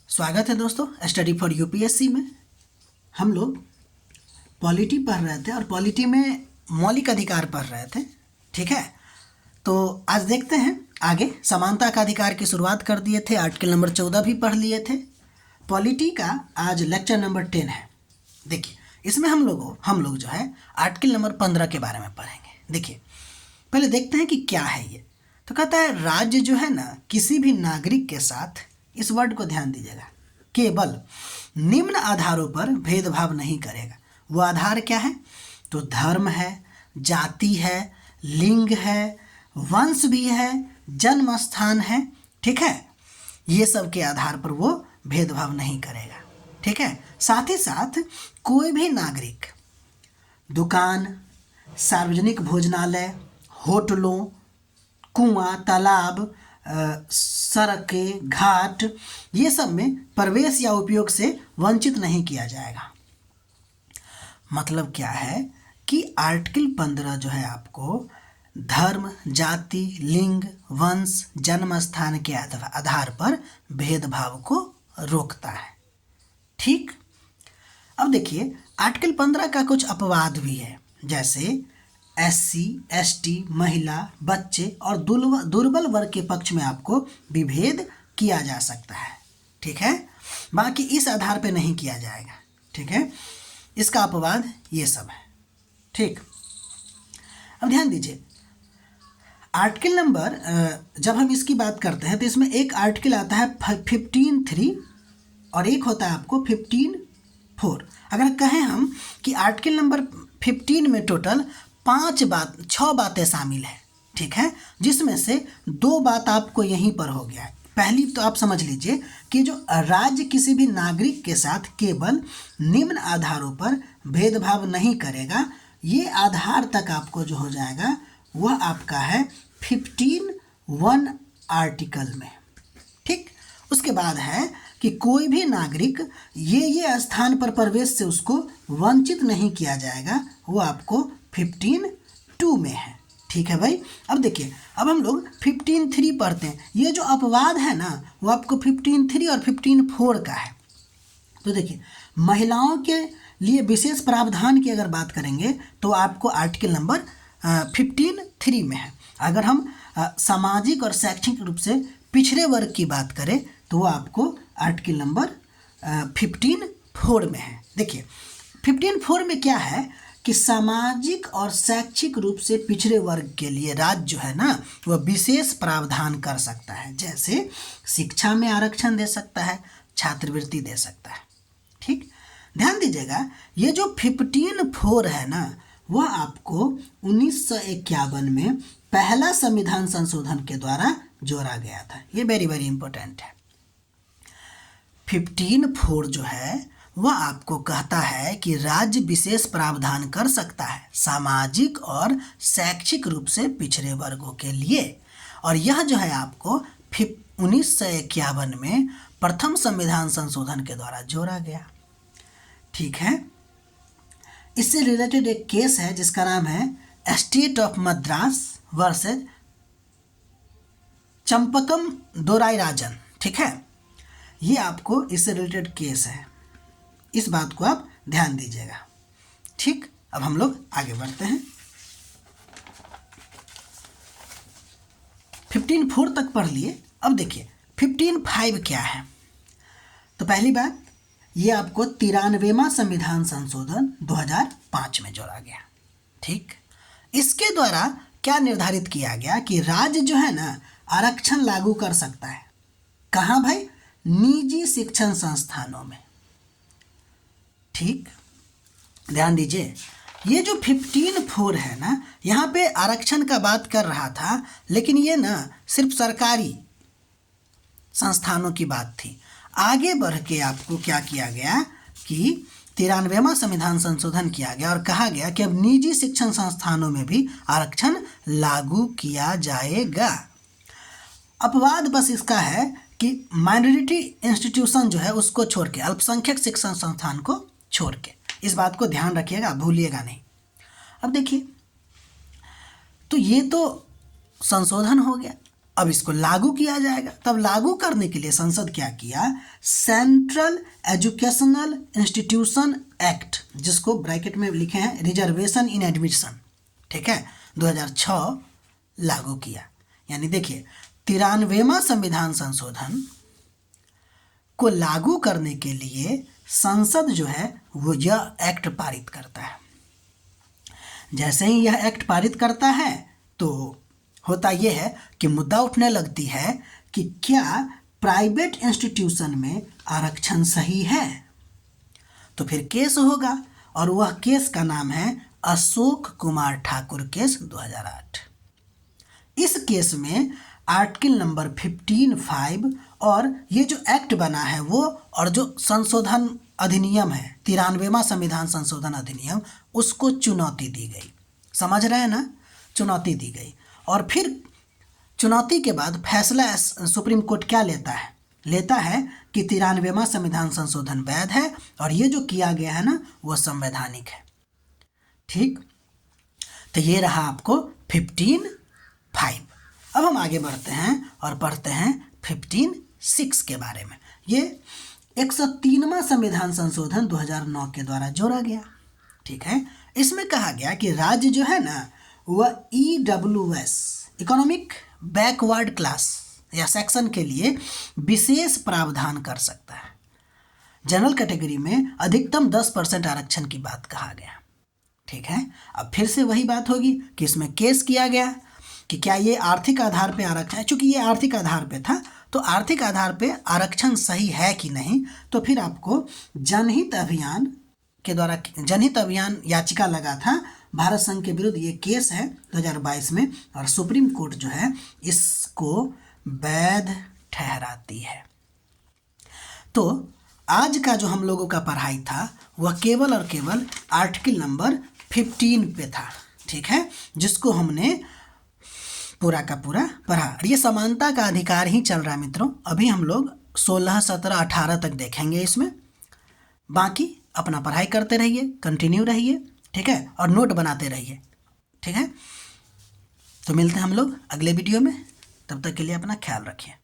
स्वागत है दोस्तों स्टडी फॉर यूपीएससी में। हम लोग पॉलिटी पढ़ रहे थे और पॉलिटी में मौलिक अधिकार पढ़ रहे थे। ठीक है, तो आज देखते हैं आगे। समानता का अधिकार की शुरुआत कर दिए थे, आर्टिकल नंबर 14 भी पढ़ लिए थे। पॉलिटी का आज लेक्चर नंबर 10 है। देखिए, इसमें हम लोग जो है आर्टिकल नंबर 15 के बारे में पढ़ेंगे। देखिए, पहले देखते हैं कि क्या है ये। तो कहता है राज्य जो है ना किसी भी नागरिक के साथ, इस वर्ड को ध्यान दीजिएगा, केवल निम्न आधारों पर भेदभाव नहीं करेगा। वो आधार क्या है? तो धर्म है, जाति है, लिंग है, वंश भी है, जन्म स्थान है। ठीक है, ये सब के आधार पर वो भेदभाव नहीं करेगा। ठीक है, साथ ही साथ कोई भी नागरिक दुकान, सार्वजनिक भोजनालय, होटलों, कुआं, तालाब, सड़कें, घाट, ये सब में प्रवेश या उपयोग से वंचित नहीं किया जाएगा। मतलब क्या है कि आर्टिकल 15 जो है आपको धर्म, जाति, लिंग, वंश, जन्म स्थान के आधार पर भेदभाव को रोकता है। ठीक, अब देखिए आर्टिकल 15 का कुछ अपवाद भी है, जैसे SC, ST, महिला, बच्चे और दुर्बल वर्ग के पक्ष में आपको विभेद किया जा सकता है। ठीक है, बाकी इस आधार पे नहीं किया जाएगा। ठीक है, इसका अपवाद ये सब है। ठीक, अब ध्यान दीजिए, आर्टिकल नंबर जब हम इसकी बात करते हैं तो इसमें एक आर्टिकल आता है 15(3) और एक होता है आपको 15(4). अगर कहें हम कि आर्टिकल नंबर 15 में टोटल 6 बातें शामिल है। ठीक है, जिसमें से 2 बात आपको यहीं पर हो गया है। पहली तो आप समझ लीजिए कि जो राज्य किसी भी नागरिक के साथ केवल निम्न आधारों पर भेदभाव नहीं करेगा, ये आधार तक आपको जो हो जाएगा वह आपका है 15(1) आर्टिकल में। ठीक, उसके बाद है कि कोई भी नागरिक ये स्थान पर प्रवेश से उसको वंचित नहीं किया जाएगा, वो आपको 15(2) में है। ठीक है भाई, अब देखिए, अब हम लोग 15(3) पढ़ते हैं। ये जो अपवाद है ना वो आपको 15(3) और 15(4) का है। तो देखिए, महिलाओं के लिए विशेष प्रावधान की अगर बात करेंगे तो आपको आर्टिकल नंबर 15(3) में है। अगर हम सामाजिक और शैक्षणिक रूप से पिछड़े वर्ग की बात करें तो वो आपको आर्टिकल नंबर 15(4) में है। देखिए 15(4) में क्या है कि सामाजिक और शैक्षिक रूप से पिछड़े वर्ग के लिए राज्य जो है ना वह विशेष प्रावधान कर सकता है, जैसे शिक्षा में आरक्षण दे सकता है, छात्रवृत्ति दे सकता है। ठीक, ध्यान दीजिएगा, ये जो 15(4) है ना वह आपको 1951 में पहला संविधान संशोधन के द्वारा जोड़ा गया था। ये वेरी वेरी इंपॉर्टेंट है। 15(4) जो है वह आपको कहता है कि राज्य विशेष प्रावधान कर सकता है सामाजिक और शैक्षिक रूप से पिछड़े वर्गों के लिए, और यह जो है आपको 1951 में प्रथम संविधान संशोधन के द्वारा जोड़ा गया। ठीक है, इससे रिलेटेड एक केस है जिसका नाम है state of Madras versus Champakam Dorairajan. ठीक है, ये आपको इससे रिलेटेड केस है, इस बात को आप ध्यान दीजिएगा। ठीक, अब हम लोग आगे बढ़ते हैं। 15(4) तक पढ़ लिए। अब देखिए 15(5) क्या है। तो पहली बात, ये आपको 93वां संविधान संशोधन 2005 में जोड़ा गया। ठीक, इसके द्वारा क्या निर्धारित किया गया कि राज्य जो है ना आरक्षण लागू कर सकता है। कहाँ भाई? निजी शिक्षण संस्थानों में। ठीक, ध्यान दीजिए, ये जो 15(4) है ना यहाँ पे आरक्षण का बात कर रहा था, लेकिन ये ना सिर्फ सरकारी संस्थानों की बात थी। आगे बढ़ के आपको क्या किया गया कि 93वां संविधान संशोधन किया गया और कहा गया कि अब निजी शिक्षण संस्थानों में भी आरक्षण लागू किया जाएगा। अपवाद बस इसका है कि माइनॉरिटी इंस्टीट्यूशन जो है उसको छोड़ के, अल्पसंख्यक शिक्षण संस्थान को छोड़ के, इस बात को ध्यान रखिएगा, भूलिएगा नहीं। अब देखिए, तो ये तो संशोधन हो गया। अब इसको लागू किया जाएगा। तब लागू करने के लिए संसद क्या किया, सेंट्रल एजुकेशनल इंस्टीट्यूशन एक्ट, जिसको ब्रैकेट में लिखे हैं रिजर्वेशन इन एडमिशन, ठीक है, 2006 लागू किया। यानी देखिए 93वां संविधान संशोधन को लागू करने के लिए संसद जो है वो यह एक्ट पारित करता है। जैसे ही यह एक्ट पारित करता है तो होता यह है कि मुद्दा उठने लगती है कि क्या प्राइवेट इंस्टीट्यूशन में आरक्षण सही है। तो फिर केस होगा और वह केस का नाम है अशोक कुमार ठाकुर केस 2008। इस केस में आर्टिकल नंबर 15(5) और ये जो एक्ट बना है वो और जो संशोधन अधिनियम है 93वां संविधान संशोधन अधिनियम, उसको चुनौती दी गई। समझ रहे हैं ना, चुनौती दी गई। और फिर चुनौती के बाद फैसला सुप्रीम कोर्ट क्या लेता है कि 93वां संविधान संशोधन वैध है और ये जो किया गया है ना वो संवैधानिक है। ठीक, तो ये रहा आपको 15(5). अब हम आगे बढ़ते हैं और पढ़ते हैं 15(6) के बारे में। ये 103वां संविधान संशोधन 2009 के द्वारा जोड़ा गया। ठीक है, इसमें कहा गया कि राज्य जो है ना वह EWS इकोनॉमिक बैकवर्ड क्लास या सेक्शन के लिए विशेष प्रावधान कर सकता है। जनरल कैटेगरी में अधिकतम 10% आरक्षण की बात कहा गया। ठीक है, अब फिर से वही बात होगी कि इसमें केस किया गया कि क्या ये आर्थिक आधार पे आरक्षण, चूंकि ये आर्थिक आधार पे था तो आर्थिक आधार पे आरक्षण सही है कि नहीं। तो फिर आपको जनहित अभियान के द्वारा जनहित अभियान याचिका लगा था भारत संघ के विरुद्ध। ये केस है 2022 में और सुप्रीम कोर्ट जो है इसको वैध ठहराती है। तो आज का जो हम लोगों का पढ़ाई था वह केवल और केवल आर्टिकल नंबर 15 पे था। ठीक है, जिसको हमने पूरा का पूरा पढ़ा। और ये समानता का अधिकार ही चल रहा है मित्रों। अभी हम लोग 16, 17, 18 तक देखेंगे इसमें। बाकी अपना पढ़ाई करते रहिए, कंटिन्यू रहिए, ठीक है, और नोट बनाते रहिए। ठीक है, तो मिलते हैं हम लोग अगले वीडियो में। तब तक के लिए अपना ख्याल रखिए।